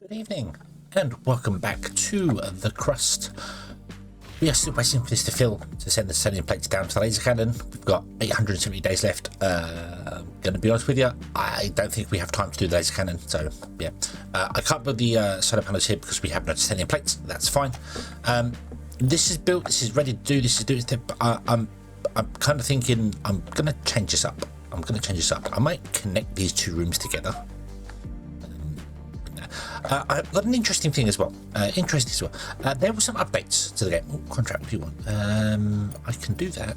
Good evening and welcome back to the Crust. We are still waiting for this to fill to send the sending plates down to the laser cannon. We've got 870 days left. Gonna be honest with you, I don't think we have time to do the laser cannon, so yeah. I can't build the solar panels here because we have no sending plates. That's fine. This is built, this is ready to do, this is doing it, but I'm kind of thinking I'm gonna change this up. I might connect these two rooms together. I've got an interesting thing as well. There were some updates to the game. Oh, contract, if you want. I can do that.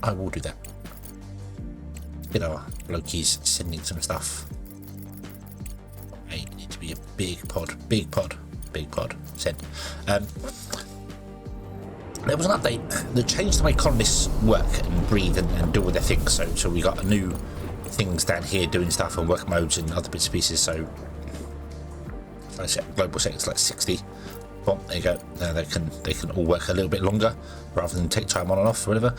I will do that. Get our Loki's sending some stuff. It needs to be a big pod. Send. There was an update that changed the way colonists work and breathe and deal with their things. So we got new things down here doing stuff and work modes and other bits and pieces. So I set global settings like 60. Well, there you go. Now they can all work a little bit longer rather than take time on and off or whatever.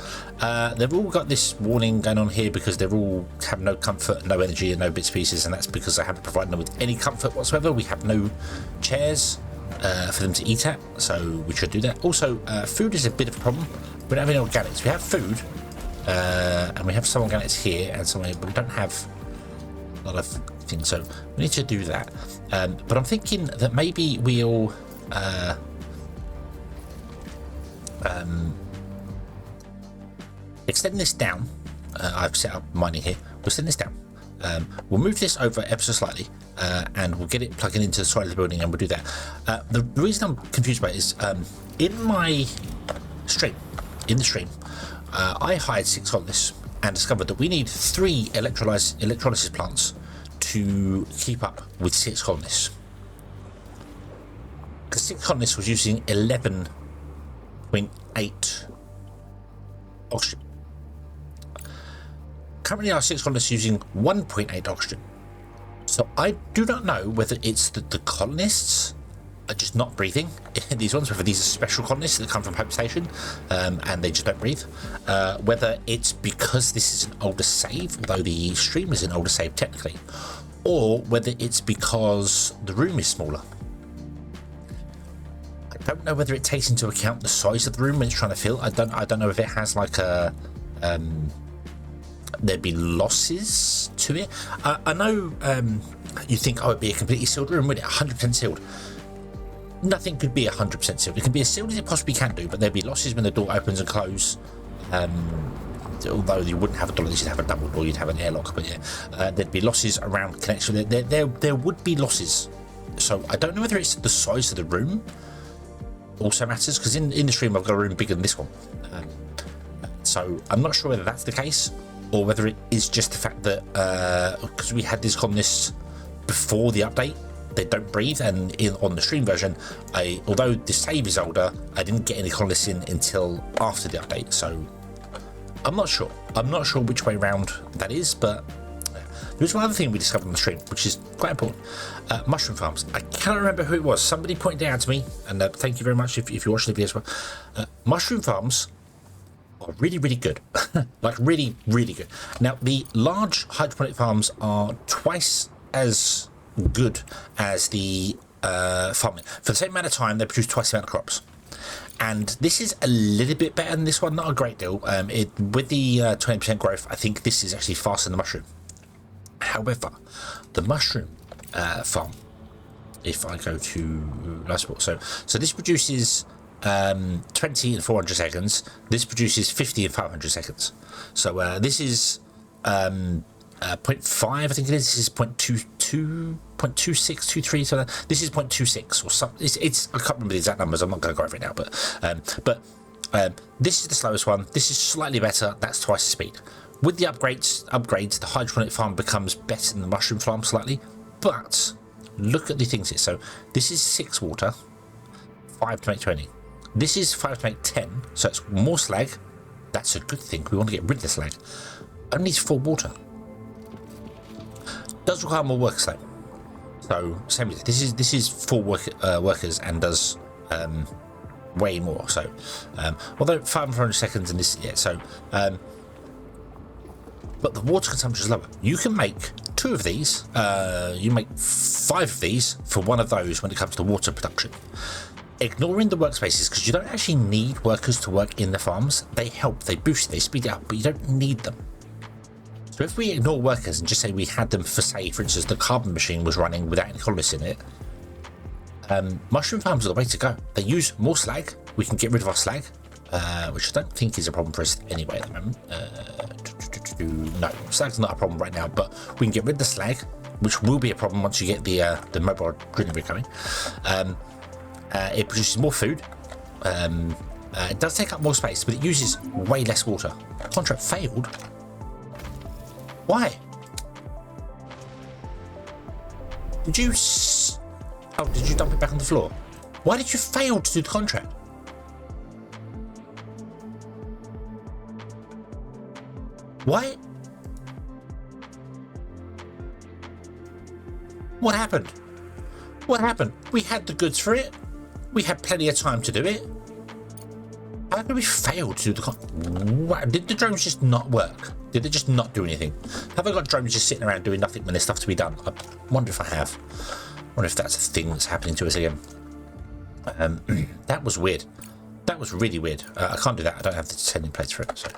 They've all got this warning going on here because they've all have no comfort, no energy, and no bits and pieces, and that's because I haven't provided them with any comfort whatsoever. We have no chairs for them to eat at, so we should do that. Also, food is a bit of a problem. We don't have any organics. We have food, and we have some organics here and some, but we don't have a lot of things, so we need to do that. But I'm thinking that maybe we'll extend this down. I've set up mining here. We'll extend this down. We'll move this over ever so slightly, and we'll get it plugging into the side of the building, and we'll do that. The reason I'm confused by it is in my stream, I hired 6 colonists and discovered that we need 3 electrolysis plants to keep up with 6 colonists. The 6 colonists was using 11.8 oxygen. Currently our 6 colonists using 1.8 oxygen. So I do not know whether it's that the colonists are just not breathing, these ones, whether these are special colonists that come from Hope Station and they just don't breathe, whether it's because this is an older save, although the stream is an older save technically, or whether it's because the room is smaller. I don't know whether it takes into account the size of the room when it's trying to fill. I don't know if it has like a there'd be losses to it. I know you think, oh, it'd be a completely sealed room, would it? 100% sealed. Nothing could be 100% sealed. It can be as sealed as it possibly can do, but there'd be losses when the door opens and closes. Although you wouldn't have a door, you'd have a double door, you'd have an airlock, but yeah, there'd be losses around connection. There would be losses. So I don't know whether it's the size of the room also matters, because in the stream I've got a room bigger than this one. So I'm not sure whether that's the case, or whether it is just the fact that because we had these colonists before the update, they don't breathe, and on the stream version, although the save is older, I didn't get any colonists in until after the update, so I'm not sure which way round that is. But there's one other thing we discovered on the stream which is quite important. Mushroom farms. I cannot remember who it was. Somebody pointed it out to me, and thank you very much if you're watching the video as well. Mushroom farms are really, really good. Like really, really good. Now the large hydroponic farms are twice as good as the farming. For the same amount of time, they produce twice the amount of crops. And this is a little bit better than this one, not a great deal. With the 20% growth, I think this is actually faster than the mushroom. However, the mushroom farm, if I go to life support, so this produces 20 in 400 seconds. This produces 50 in 500 seconds. So this is 0.5, I think it is. This is 0.22, 0.26, 23. So this is 0.26 or something. It's I can't remember the exact numbers. I'm not going to go over it now. But this is the slowest one. This is slightly better. That's twice the speed. With the upgrades, the hydroponic farm becomes better than the mushroom farm slightly. But look at the things here. So this is 6 water, 5 to make 20. This is 5 to make 10. So it's more slag. That's a good thing. We want to get rid of the slag. Only 4 water. Does require more workers though. So same with this is 4 workers and does way more. So although 500 seconds and this, yeah. So but the water consumption is lower. You can make 2 of these, you make 5 of these for 1 of those when it comes to water production. Ignoring the workspaces, because you don't actually need workers to work in the farms. They help, they boost it, they speed it up, but you don't need them. So if we ignore workers and just say we had them for, say, for instance, the carbon machine was running without any colonists in it, mushroom farms are the way to go. They use more slag. We can get rid of our slag, which I don't think is a problem for us anyway at the moment. No, slag's not a problem right now, but we can get rid of the slag, which will be a problem once you get the mobile drilling rig going. It produces more food. It does take up more space, but it uses way less water. Contract failed. Why? Did you? Oh, did you dump it back on the floor? Why did you fail to do the contract? Why? What happened? What happened? We had the goods for it. We had plenty of time to do it. How did we fail to do the contract? Did the drones just not work? Did they just not do anything? Have I got drones just sitting around doing nothing when there's stuff to be done? I wonder if I have. I wonder if that's a thing that's happening to us again. That was weird. That was really weird. I can't do that. I don't have the sending plates for it. So,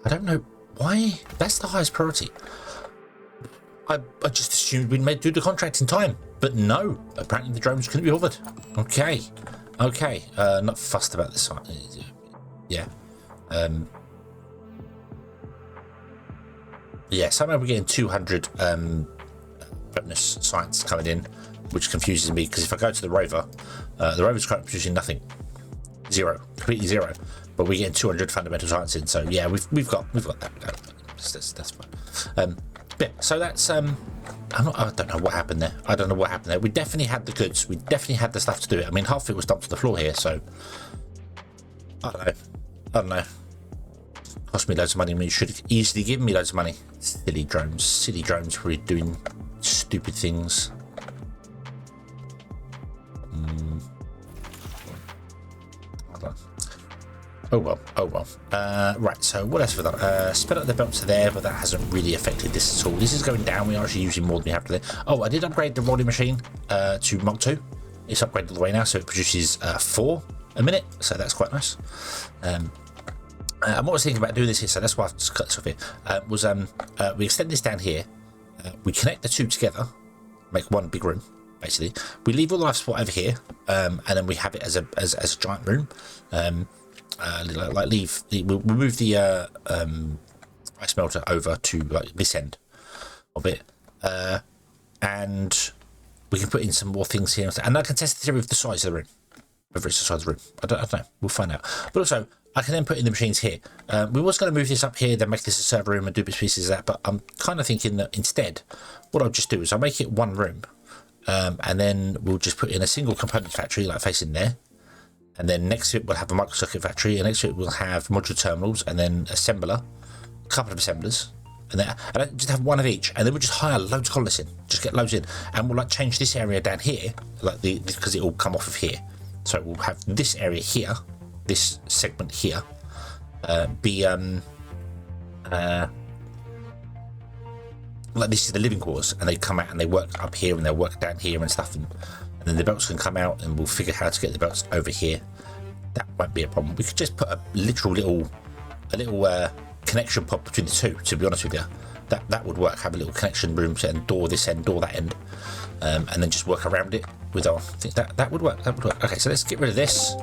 I don't know why. That's the highest priority. I just assumed we'd made do the contract in time, but no. Apparently the drones couldn't be bothered. Okay. Okay. Not fussed about this one. Yeah. Yeah. Somehow we're getting 200 bonus science coming in, which confuses me because if I go to the rover's currently producing nothing. 0. Completely 0. But we're getting 200 fundamental science in, so yeah, we've got that. That's fine. Yeah, so that's I don't know what happened there. I don't know what happened there. We definitely had the goods. We definitely had the stuff to do it. I mean, half of it was dumped to the floor here, so I don't know. Cost me loads of money. I mean, you should have easily given me loads of money. Silly drones for doing stupid things. Oh well. Right, so what else have we done? Sped up the belts there, but that hasn't really affected this at all. This is going down. We're actually using more than we have today. Oh, I did upgrade the rolling machine to Mach 2. It's upgraded all the way now, so it produces 4 a minute, so that's quite nice. And what I was thinking about doing this here, so that's why I've just cut this off here, we extend this down here, we connect the 2 together, make one big room, basically. We leave all the life support over here, and then we have it as a giant room. We'll move the ice melter over to like this end of it, and we can put in some more things here, and I can test the theory of the size of the room, whether it's the size of the room. I don't know. We'll find out. But also, I can then put in the machines here. We was going to move this up here, then make this a server room and do bits pieces of that. But I'm kind of thinking that instead, what I'll just do is I'll make it one room, and then we'll just put in a single component factory like facing there. And then next to it, we'll have a microcircuit factory, and next to it, we'll have modular terminals, and then assembler, a couple of assemblers, and just have one of each. And then we'll just hire loads of colonists in, just get loads in, and we'll like change this area down here, like because it will come off of here. So we'll have this area here, this segment here, be like this is the living quarters, and they come out and they work up here and they'll work down here and stuff, and then the belts can come out, and we'll figure how to get the belts over here. That won't be a problem. We could just put a little connection pod between the 2. To be honest with you, that would work. Have a little connection room and door this end, door that end, and then just work around it with our. I think that would work. That would work. Okay, so let's get rid of this.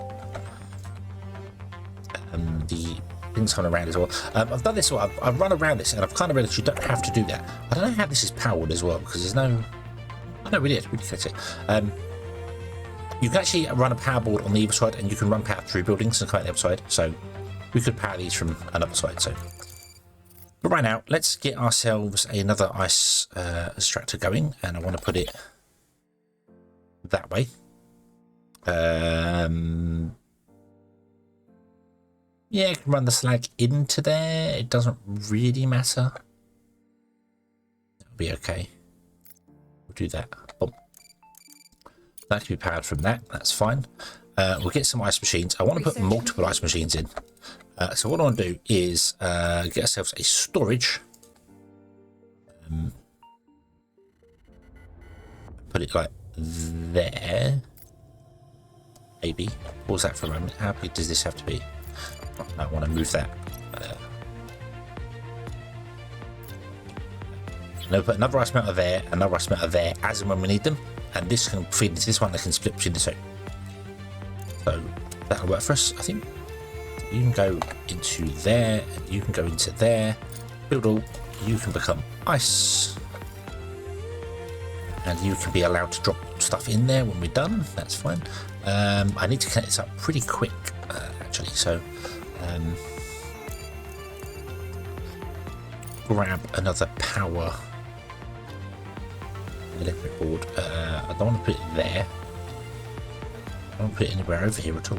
The things coming around as well. I've done this. I've run around this, and I've kind of realized you don't have to do that. I don't know how this is powered as well, because there's no. Oh no, we did get it. You can actually run a power board on the either side, and you can run power through buildings and come out the other side. So we could power these from another side. So, but right now, let's get ourselves another ice extractor going, and I want to put it that way. Yeah, I can run the slag into there. It doesn't really matter. That'll be okay. We'll do that. Oh. That can be powered from that. That's fine. We'll get some ice machines. I want to put multiple ice machines in. So what I want to do is get ourselves a storage. put it like there. Maybe. Pause that for a moment. How big does this have to be? I want to move that. No, put another ice melter there, another ice melter there, as and when we need them. And this can feed into this one that can split between the two. So that'll work for us, I think. You can go into there, and you can go into there. Build all. You can become ice. And you can be allowed to drop stuff in there when we're done. That's fine. I need to connect this up pretty quick, actually. So grab another power electric board. I don't want to put it there. I don't want to put it anywhere over here at all.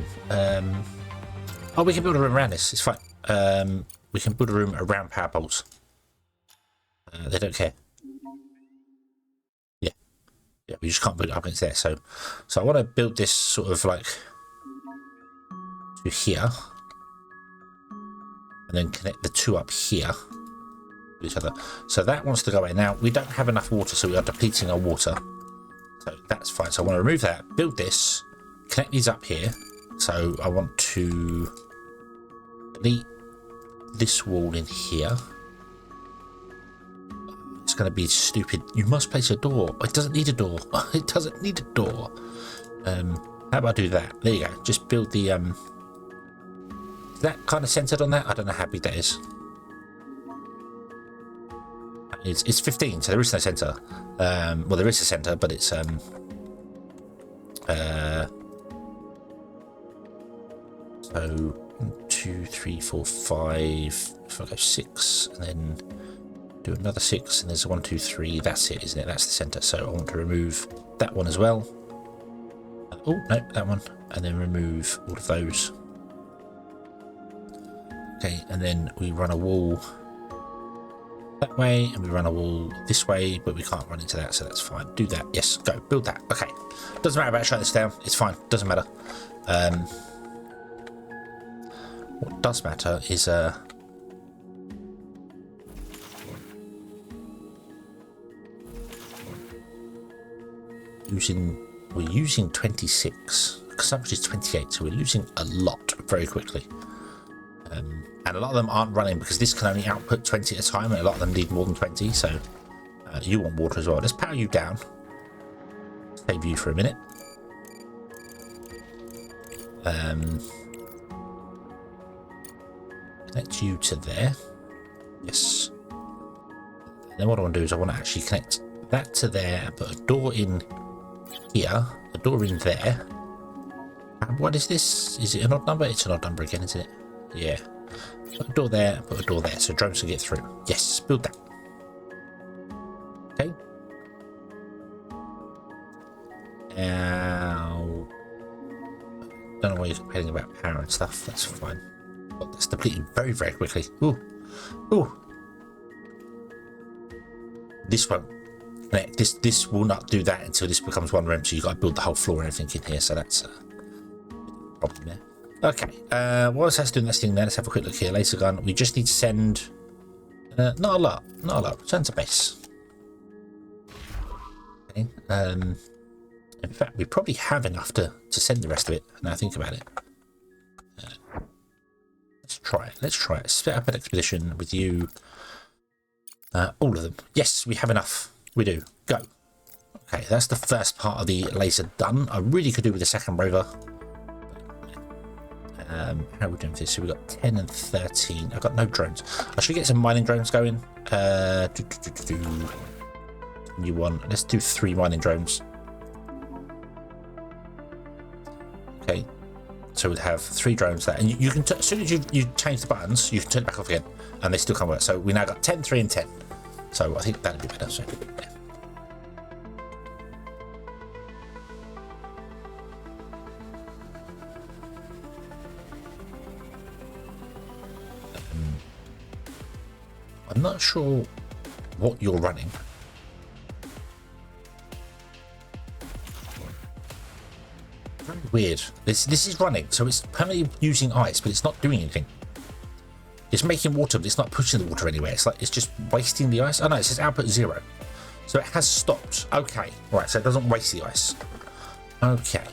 Oh, we can build a room around this. It's fine. We can build a room around power poles. They don't care. Yeah, we just can't build it up against there. So I want to build this sort of like to here, and then connect the two up here with each other. So that wants to go away. Now we don't have enough water, so we are depleting our water. So that's fine. So I want to remove that. Build this. Connect these up here. So I want to delete this wall in here. It's going to be stupid. You must place a door. It doesn't need a door. It doesn't need a door. How about I do that? There you go. Just build the is that kind of centered on that? I don't know how big that is. It's 15, so there is no center. Well, there is a center, but it's so 1, 2, 3, 4, 5. If I go 6 and then do another 6, and there's a 1, 2, 3. That's it, isn't it? That's the center. So I want to remove that one as well. Oh no, that one, and then remove all of those. Okay, and then we run a wall that way, and we run a wall this way, but we can't run into that, so that's fine. Do that. Yes, go build that. Okay, doesn't matter about shutting this down. It's fine. Doesn't matter. What does matter is we're using 26. Consumption is 28, so we're losing a lot very quickly. And a lot of them aren't running because this can only output 20 at a time, and a lot of them need more than 20. So you want water as well. Let's power you down. Save you for a minute. Connect you to there. Yes. Then what I want to do is I want to actually connect that to there and put a door in here, a door in there. And what is this? Is it an odd number? It's an odd number again, isn't it? Yeah. Put a door there and put a door there so drones can get through. Yes, build that. Okay. Now, don't know why you're complaining about power and stuff. That's fine. But that's depleting very, very quickly. Ooh. Ooh. This won't connect. This will not do that until this becomes one room. So you've got to build the whole floor and everything in here. So that's a problem there. Okay. What else has to do in this thing then? Let's have a quick look here. Laser gun. We just need to send not a lot. Not a lot. Return to base. Okay. In fact, we probably have enough to send the rest of it. Now I think about it. Let's try it. Let's try it. Set up an expedition with you. All of them. Yes, we have enough. We do. Go. Okay, that's the first part of the laser done. I really could do with the second rover. How are we doing this? So we've got 10 and 13. I've got no drones. I should get some mining drones going. New one. Let's do 3 mining drones. Okay. So we'd have 3 drones there. And you can, as soon as you change the buttons, you can turn it back off again. And they still can't work. So we now got 10, 3 and 10. So I think that'd be better. So, yeah. I'm not sure what you're running. Very weird. This is running, so it's permanently using ice, but it's not doing anything. It's making water, but it's not pushing the water anywhere. It's like it's just wasting the ice. Oh no, it says output 0. So it has stopped. Okay, right, so it doesn't waste the ice. Okay.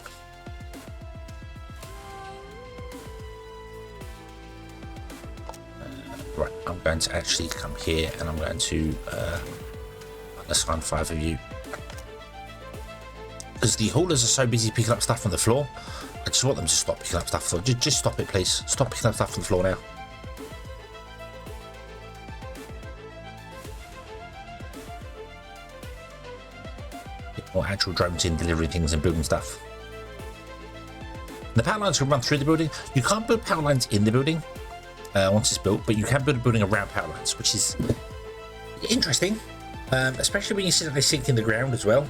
Right, I'm going to actually come here and I'm going to assign 5 of you. Because the haulers are so busy picking up stuff from the floor, I just want them to stop picking up stuff. Just stop it, please. Stop picking up stuff from the floor now. Get more actual drones in delivering things and building stuff. The power lines can run through the building. You can't build power lines in the building once it's built, but you can build a building around power lines, which is interesting, especially when you see that they sink in the ground as well.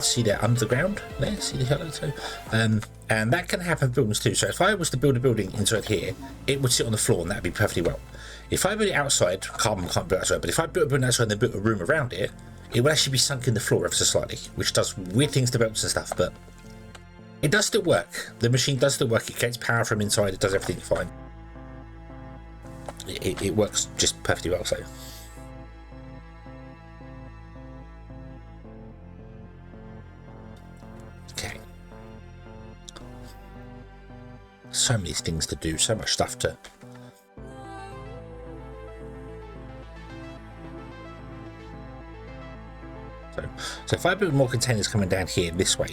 See they're under the ground there, see the yellow too, and that can happen in buildings too. So if I was to build a building inside here, it would sit on the floor and that would be perfectly well. If I build it outside, carbon can't build outside, but if I built a building outside and then built a room around it, it would actually be sunk in the floor ever so slightly, which does weird things to belts and stuff, but it does still work. The machine does still work. It gets power from inside, it does everything fine. It works just perfectly well. So okay, so many things to do, so much stuff to so if I build more containers coming down here this way,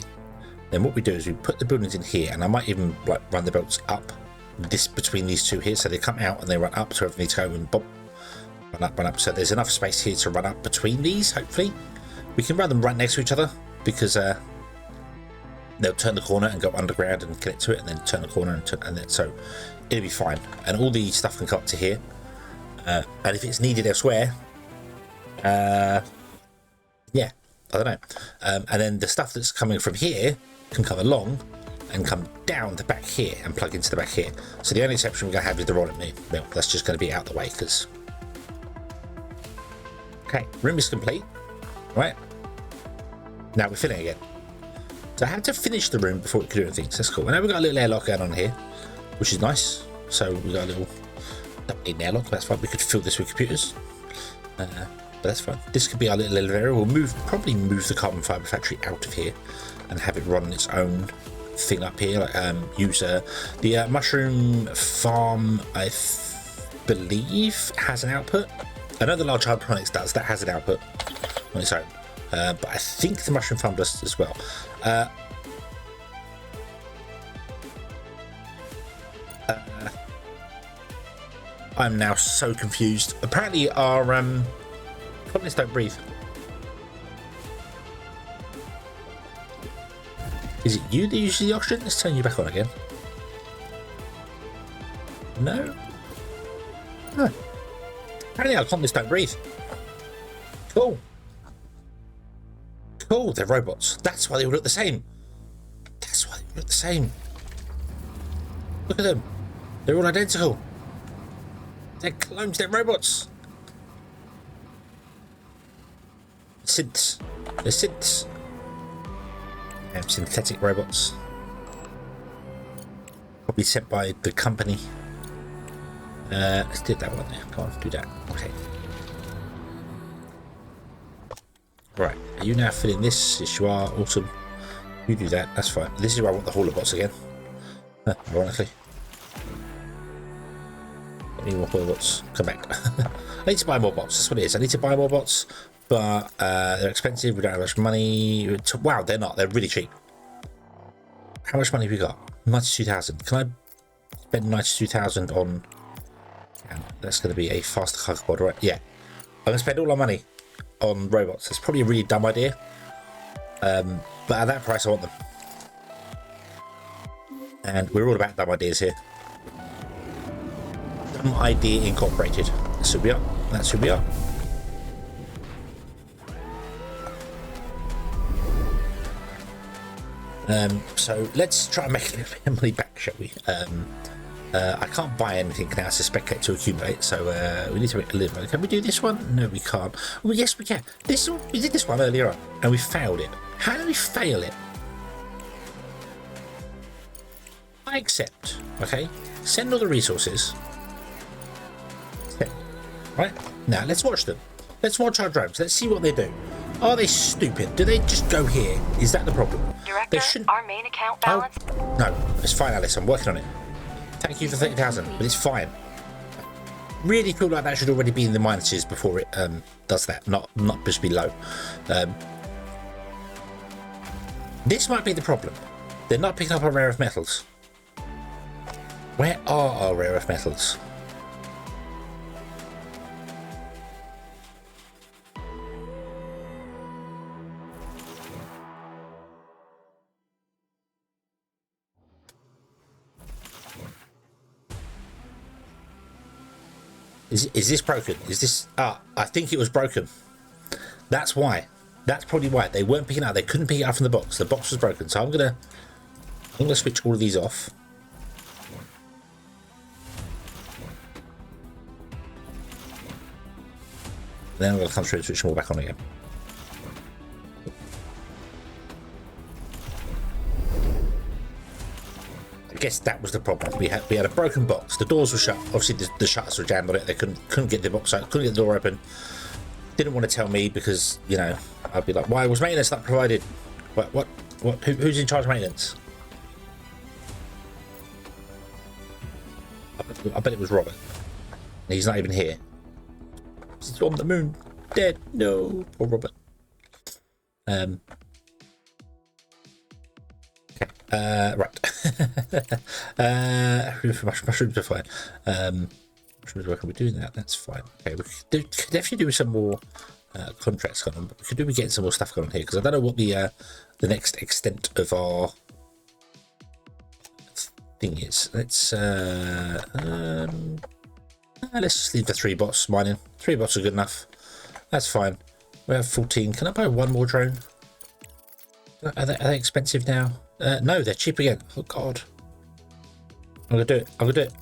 then what we do is we put the buildings in here, and I might even like run the belts up this between these two here, so they come out and they run up, so everything needs to go and bump, run up. So there's enough space here to run up between these. Hopefully we can run them right next to each other, because they'll turn the corner and go underground and connect to it, and then turn the corner and then so it'll be fine, and all the stuff can come up to here, and if it's needed elsewhere, yeah, I don't know, and then the stuff that's coming from here can come along and come down the back here and plug into the back here. So the only exception we're going to have is the rolling mill. That's just going to be out the way, because okay, room is complete. Right, now we're filling again, so I had to finish the room before we could do anything. So that's cool. I know we've got a little airlock going on here, which is nice. So we got a little, don't need an airlock, that's fine. We could fill this with computers, but that's fine. This could be our little elevator. We'll probably move the carbon fiber factory out of here and have it run its own thing up here. Like use the mushroom farm, I believe has an output. I know the large hydroponics does, that has an output on its own, but I think the mushroom farm does as well. I'm now so confused. Apparently our colonists don't breathe. Is it you that uses the oxygen? Let's turn you back on again. No? Huh. Apparently our colonists don't breathe. Cool. Cool, they're robots. That's why they all look the same. That's why they all look the same. Look at them. They're all identical. They're clones, they're robots. Synths. They're synths. Synthetic robots. Probably sent by the company. Let's do that one there. Come on, do that. Okay. Right, are you now filling this? Yes, you are. Awesome. You do that. That's fine. This is where I want the hauler bots again. Ironically. Any more hauler bots? Come back. I need to buy more bots. That's what it is. I need to buy more bots, but they're expensive. We don't have much money. Wow, they're not. They're really cheap. How much money have we got? 92,000. Can I spend 92,000 on? That's going to be a faster cargo pod, right? Yeah. I'm going to spend all our money on robots. That's probably a really dumb idea, but at that price I want them, and we're all about dumb ideas here. Dumb Idea Incorporated. That's who we are. That's who we are. So let's try and make a little bit of money back, shall we? I can't buy anything now to speculate to accumulate, so we need to make a little bit. Can we do this one? No, we can't. Well, yes, we can. We did this one earlier on, and we failed it. How did we fail it? I accept. Okay, send all the resources. Right now, let's watch them. Let's watch our drones. Let's see what they do. Are they stupid? Do they just go here? Is that the problem? Director, our main account balance... Oh, no, it's fine, Alice. I'm working on it. Thank you for 30,000, but it's fine. Really feel like that should already be in the minuses before it does that, not just be low. This might be the problem. They're not picking up our rare earth metals. Where are our rare earth metals? Is this broken? Is this... Ah, I think it was broken. That's why. That's probably why. They weren't picking it up. They couldn't pick it up from the box. The box was broken. So I'm gonna switch all of these off. Then I'm gonna come through and switch them all back on again. I guess that was the problem. We had a broken box. The doors were shut. Obviously, the shutters were jammed on it. They couldn't get the box out. Couldn't get the door open. Didn't want to tell me because, you know, I'd be like, why was maintenance not provided? What? Who's in charge of maintenance? I bet it was Robert. He's not even here. He's on the moon. Dead. No. Poor Robert. Okay. Right. Mushrooms are fine. Mushrooms working. We're doing that. That's fine. Okay. We could definitely do some more contracts going on, but we could do getting some more stuff going on here because I don't know what the next extent of our thing is. Let's just leave the 3 bots mining. 3 bots are good enough. That's fine. We have 14. Can I buy one more drone? Are they expensive now? No, they're cheap again. Oh god. I'm gonna do it.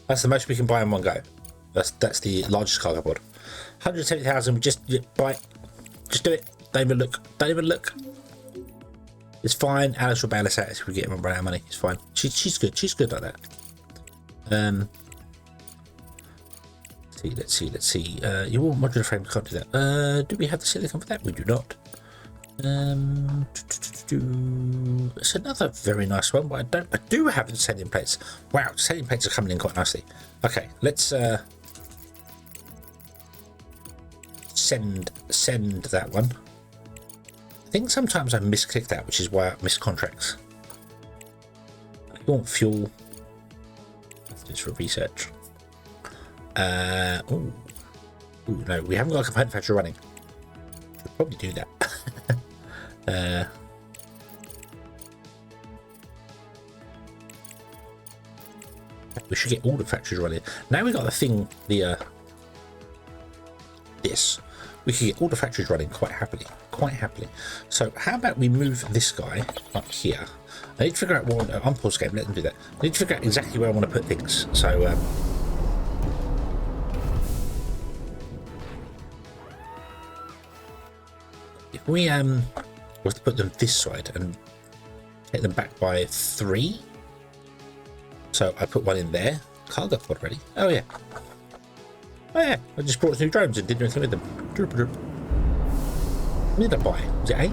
That's the most we can buy in one go. That's the largest cargo pod. 170,000. We just buy it. Just do it. Don't even look. It's fine. Alice will bail us out if we get run out of money. It's fine. She's good. She's good like that. Let's see. You want modular frame? Can't do that. Do we have the silicon for that? We do not. It's another very nice one, but I do have the sending plates. Wow, sending plates are coming in quite nicely. Okay, let's send that one. I think sometimes I misclick that, which is why I miss contracts. You want fuel? It's for research. Ooh, no, we haven't got a component factory running. We'll probably do that. We should get all the factories running. Now we got the thing, this. We can get all the factories running quite happily. So how about we move this guy up here? I need to figure out what unpause game. Let them do that. I need to figure out exactly where I want to put things. So if we was to put them this side and take them back by 3. So I put one in there. Cargo pod ready. Oh yeah. I just brought 2 drones and didn't do anything with them. What did I buy? Was it 8?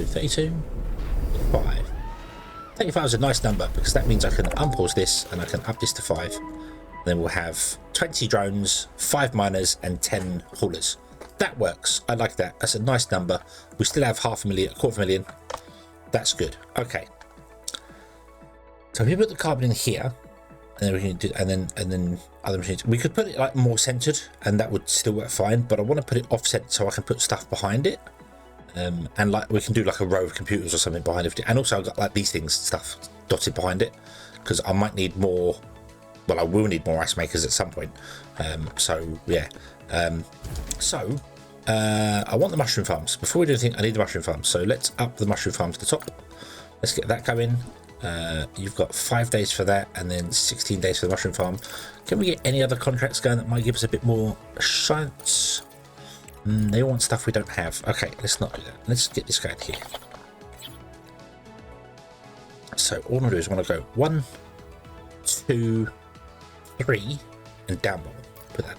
32. 5. 35 is a nice number because that means I can unpause this and I can up this to 5. Then we'll have 20 drones, 5 miners, and 10 haulers. That works. I like that. That's a nice number. We still have 250,000. That's good. Okay. So if we put the carbon in here, and then we can do, and then other machines. We could put it like more centered, and that would still work fine. But I want to put it offset so I can put stuff behind it, and like we can do like a row of computers or something behind it. And also I've got like these things stuff dotted behind it because I might need more. Well, I will need more ice makers at some point. So yeah. I want the mushroom farms. Before we do anything, I need the mushroom farms. So let's up the mushroom farm to the top. Let's get that going. You've got 5 days for that and then 16 days for the mushroom farm. Can we get any other contracts going that might give us a bit more chance? They want stuff we don't have. Okay, let's not do that. Let's get this going here. So all I'm going to do is I want to go 1, 2, 3 and down one. Put that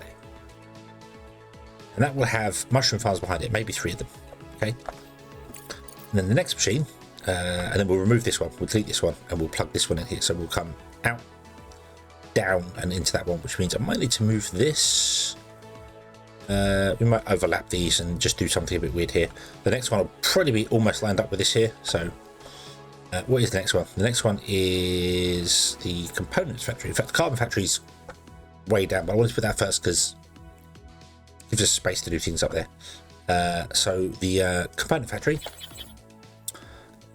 and that will have mushroom farms behind it, maybe 3 of them. Okay, and then the next machine, and then we'll remove this one, we'll delete this one, and we'll plug this one in here. So we'll come out, down, and into that one, which means I might need to move this. We might overlap these and just do something a bit weird here. The next one will probably be almost lined up with this here. So what is the next one? The next one is the components factory. In fact, the carbon factory is way down, but I wanted to put that first because it gives us space to do things up there. So the component factory,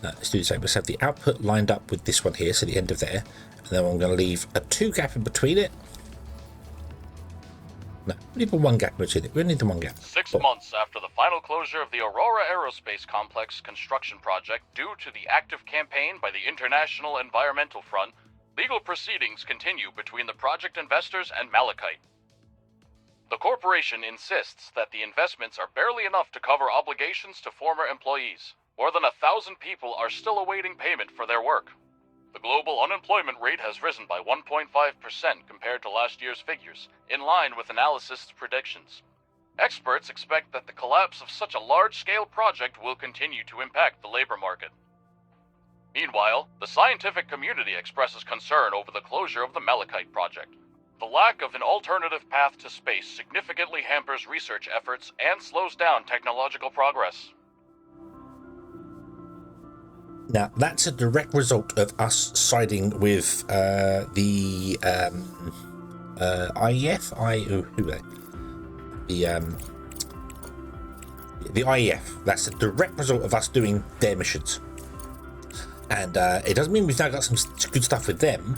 let's do the same. Let's have the output lined up with this one here, so the end of there, and then I'm going to leave a 2 gap in between it. No, we need the 1 gap in between it. We need the 1 gap. 6 months after the final closure of the Aurora Aerospace Complex construction project due to the active campaign by the International Environmental Front, legal proceedings continue between the project investors and Malachite. The corporation insists that the investments are barely enough to cover obligations to former employees. More than 1,000 people are still awaiting payment for their work. The global unemployment rate has risen by 1.5% compared to last year's figures, in line with analysts' predictions. Experts expect that the collapse of such a large-scale project will continue to impact the labor market. Meanwhile, the scientific community expresses concern over the closure of the Malachite project. The lack of an alternative path to space significantly hampers research efforts and slows down technological progress. Now, that's a direct result of us siding with the IEF. Who are they? The IEF. That's a direct result of us doing their missions. And it doesn't mean we've now got some good stuff with them,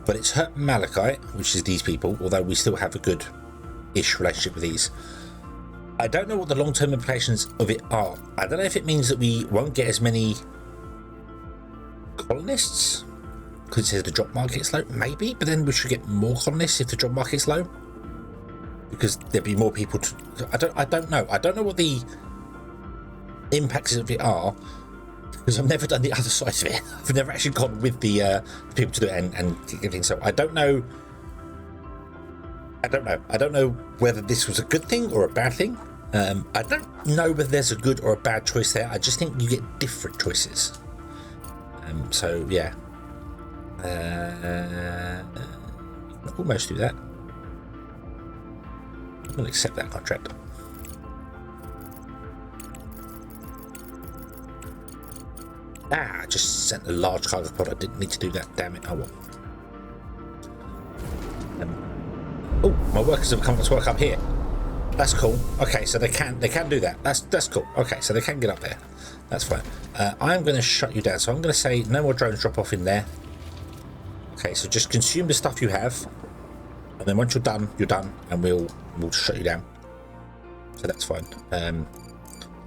but it's hurt Malachite, which is these people, although we still have a good-ish relationship with these. I don't know what the long-term implications of it are. I don't know if it means that we won't get as many colonists because it says the job market's low, maybe, but then we should get more colonists if the job market's low because there'd be more people to. I don't know what the impacts of it are because I've never done the other side of it. I've never actually gone with the people to do it and get things. So I don't know whether this was a good thing or a bad thing. I don't know whether there's a good or a bad choice there. I just think you get different choices. So yeah, almost do that. I'm going to accept that contract. I just sent a large cargo pod. I didn't need to do that. Damn it! Oh well. Oh, my workers have come to work up here. That's cool. Okay, so they can do that. That's cool. Okay, so they can get up there. That's fine. I'm going to shut you down. So I'm going to say no more drones drop off in there. Okay, so just consume the stuff you have, and then once you're done, and we'll shut you down. So that's fine. And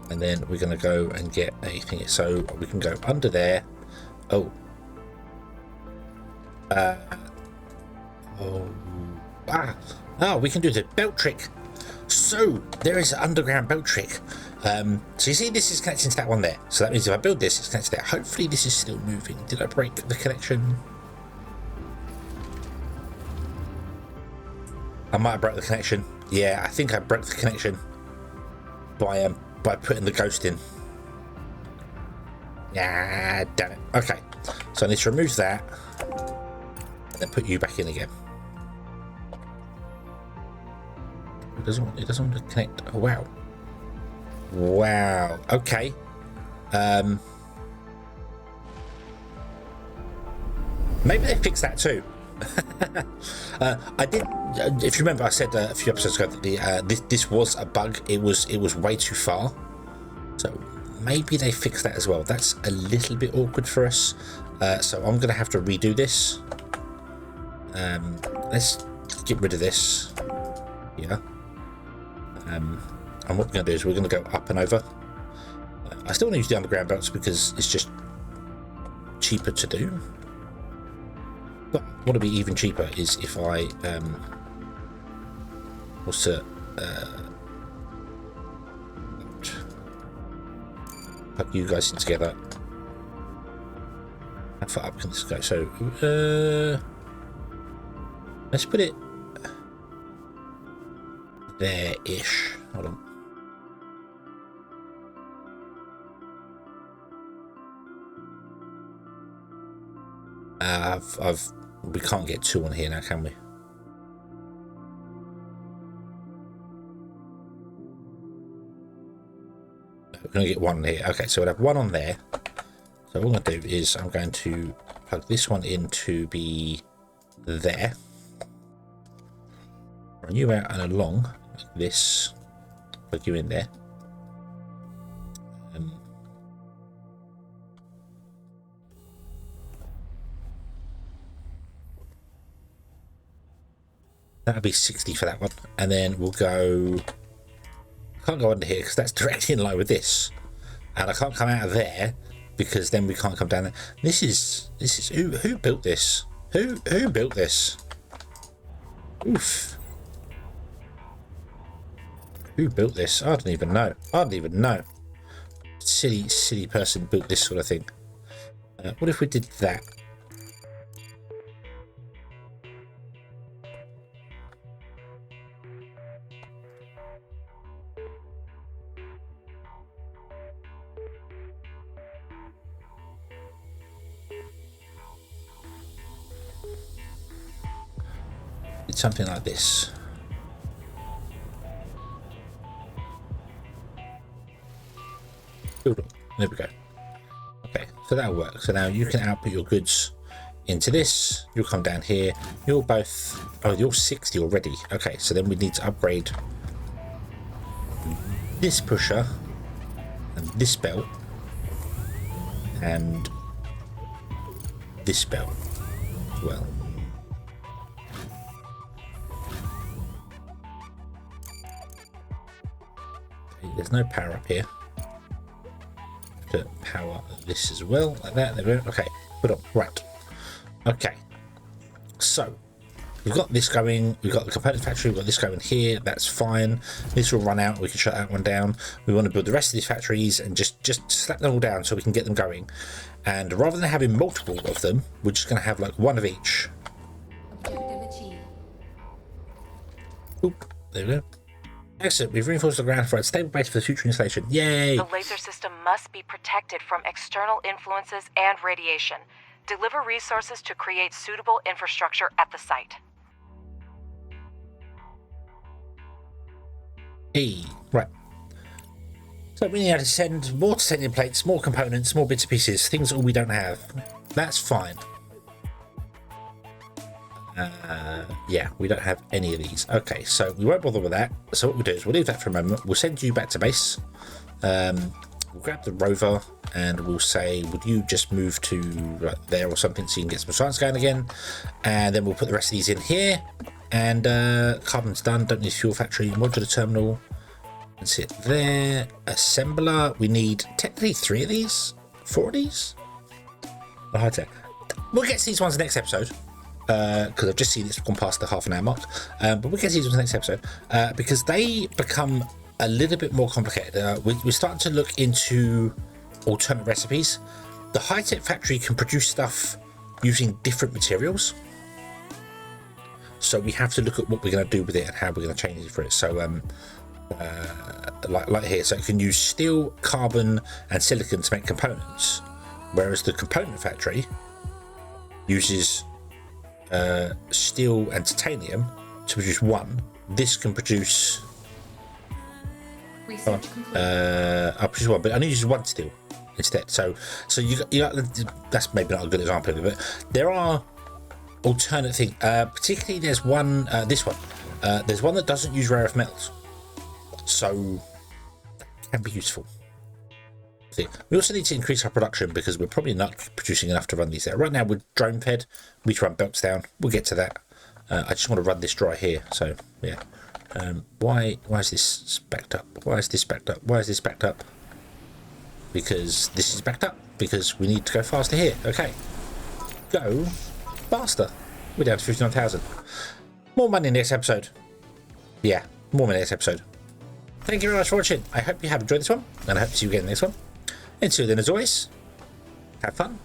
then we're going to go and get a thing. So we can go under there. Oh. We can do the belt trick. So there is an underground belt trick. So you see this is connecting to that one there. So that means if I build this, it's connected there. Hopefully this is still moving. Did I break the connection? I might have broke the connection. Yeah, I think I broke the connection by putting the ghost in. Yeah, damn it. Okay, so I need to remove that and then put you back in again. It doesn't want to connect. Oh wow. Wow. Okay. Maybe they fixed that too. I did. If you remember, I said a few episodes ago that this was a bug. It was way too far. So maybe they fixed that as well. That's a little bit awkward for us. So I'm going to have to redo this. Let's get rid of this. Yeah. And what we're going to do is we're going to go up and over. I still want to use the underground belts because it's just cheaper to do. But what would be even cheaper is if I was to plug you guys in together. How far up can this go? So let's put it there-ish. Hold on. We can't get 2 on here now, can we? We're going to get 1 here. Okay, so we'll have 1 on there. So what I'm going to do is I'm going to plug this one in to be there. Run you out and along like this. Plug you in there. That'll be 60 for that one, and then we'll go. I can't go under here because that's directly in line with this, and I can't come out of there because then we can't come down there. This is who built this? Who built this? Oof. Who built this? I don't even know. I don't even know. Silly person built this sort of thing. What if we did that? Something like this. There we go. Okay, so that'll work. So now you can output your goods into this. You'll come down here. You're both. Oh, you're 60 already. Okay, so then we need to upgrade this pusher and this belt and this belt as well. There's no power up here. To power this as well, like that. There we go. Okay, put on. Right. Okay. So we've got this going. We've got the component factory. We've got this going here. That's fine. This will run out. We can shut that one down. We want to build the rest of these factories and just slap them all down so we can get them going. And rather than having multiple of them, we're just going to have like 1 of each. Objective achieved. Oop, there we go. Excellent. We've reinforced the ground for a stable base for the future installation. Yay! The laser system must be protected from external influences and radiation. Deliver resources to create suitable infrastructure at the site. Hey, right. So we need to send more titanium plates, more components, more bits and pieces, things that we don't have. That's fine. Yeah, we don't have any of these. Okay, so we won't bother with that. So what we'll do is we'll leave that for a moment. We'll send you back to base. We'll grab the rover and we'll say, would you just move to right there or something so you can get some science going again? And then we'll put the rest of these in here. And carbon's done. Don't need fuel factory. Modular terminal. That's it there. Assembler. We need technically 3 of these. 4 of these. Oh, high tech. We'll get to these ones next episode. Because I've just seen this gone past the half an hour mark, but we'll get to these ones next episode because they become a little bit more complicated. We're starting to look into alternate recipes. The high-tech factory can produce stuff using different materials, so we have to look at what we're going to do with it and how we're going to change it for it. So like here, so it can use steel, carbon and silicon to make components, whereas the component factory uses steel and titanium to produce 1. This can produce Research complete. I'll produce 1, but I need to use 1 steel instead. So you got that's maybe not a good example of it, but there are alternate things. Particularly there's one, this one. There's one that doesn't use rare earth metals, so that can be useful. We also need to increase our production because we're probably not producing enough to run these there. Right now we're drone fed. We need to run belts down. We'll get to that. I just want to run this dry here. So yeah. Why is this backed up? Why is this backed up? Why is this backed up? Because this is backed up. Because we need to go faster here. Okay. Go faster. We're down to 59,000. More money next episode. Yeah, more money next episode. Thank you very much for watching. I hope you have enjoyed this one, and I hope to see you again in the next one. Until then, as always, have fun,